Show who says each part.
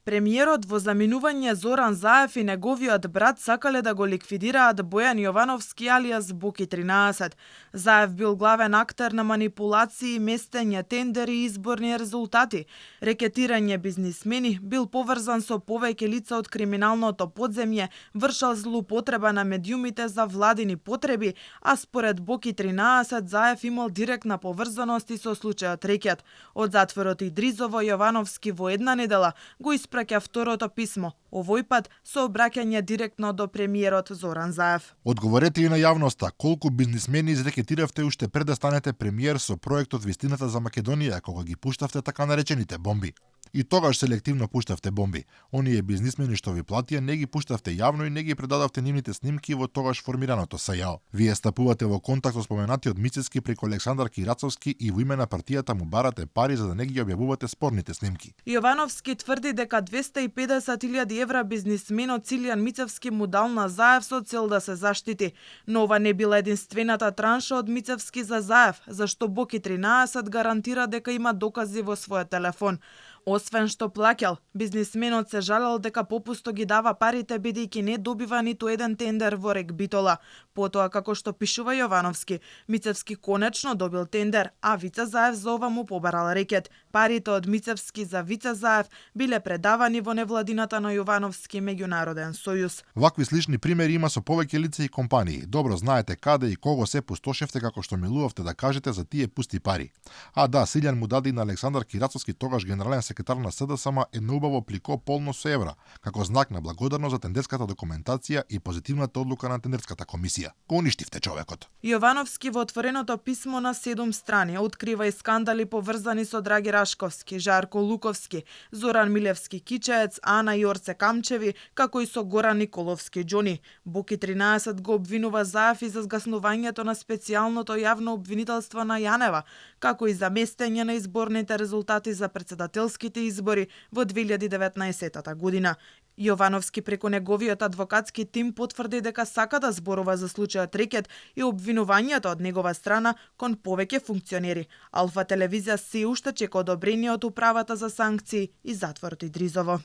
Speaker 1: Премиерот во заминување Зоран Заев и неговиот брат сакале да го ликвидираат Бојан Јовановски алијас Боки 13. Заев бил главен актер на манипулации, местење, тендери и изборни резултати. Рекетирање бизнисмени, бил поврзан со повеќе лица од криминалното подземје, вршал злоупотреба на медиумите за владини потреби, а според Боки 13 Заев имал директна поврзаност и со случајот Рекет. Од затворот Идризово Јовановски во една недела го испраќа второто писмо, овој пат со обраќање директно до премиерот Зоран Заев.
Speaker 2: Одговорете и на јавноста колку бизнисмени изрекетиравте уште пред да станете премиер со проектот Вистината за Македонија, кога ги пуштавте така наречените бомби. И тогаш селективно пуштавте бомби. Оние бизнисмени што ви платија не ги пуштавте јавно и не ги предадавте нивните снимки во тогаш формираното СЈО. Вие стапувате во контакт со споменатиот Мицевски преку Александар Кирацовски и во име на партијата му барате пари за да не ги објавувате спорните снимки.
Speaker 1: Јовановски тврди дека 250.000 евра бизнисменот Цилјан Мицевски му дал на Заев со цел да се заштити. Но ова не била единствената транша од Мицевски за Заев, зашто Боки 13 гарантира дека има докази во својот телефон. Освен што плаќал, бизнисменот се жалел дека попусто ги дава парите бидејќи не добива ниту еден тендер во Рек Битола. Потоа, како што пишува Јовановски, Мицевски конечно добил тендер, а Вица Заев за ова му побарал рекет. Парите од Мицевски за Вица Заев биле предавани во невладината на Јовановски меѓународен сојуз.
Speaker 2: Вакви слични примери има со повеќе лица и компании. Добро знаете каде и кого се пустошевте, како што милувавте да кажете за тие пусти пари. А да, Цилјан му даде и на Александар Кирацовски, тогаш генерален секретар на СДСМ, едно убаво плико полно со евра, како знак на благодарност за тендерската документација и позитивната одлука на тендерската комисија. Го уништивте човекот.
Speaker 1: Јовановски во отвореното писмо на 7 страни открива и скандали поврзани со Драги Рашковски, Жарко Луковски, Зоран Милевски Кичеец, Ана Јорце Камчеви, како и со Горан Николовски Џони. Боки 13 го обвинува Заев и за згаснувањето на специјалното јавно обвинителство на Јанева, како и за местење на изборните резултати за председателските избори во 2019 година. Јовановски преку неговиот адвокатски тим потврди дека сака да зборува за случајот Рекет и обвинувањето од негова страна кон повеќе функционери. Алфа телевизија се уште чека одобрение од управата за санкции и затворот Идризово.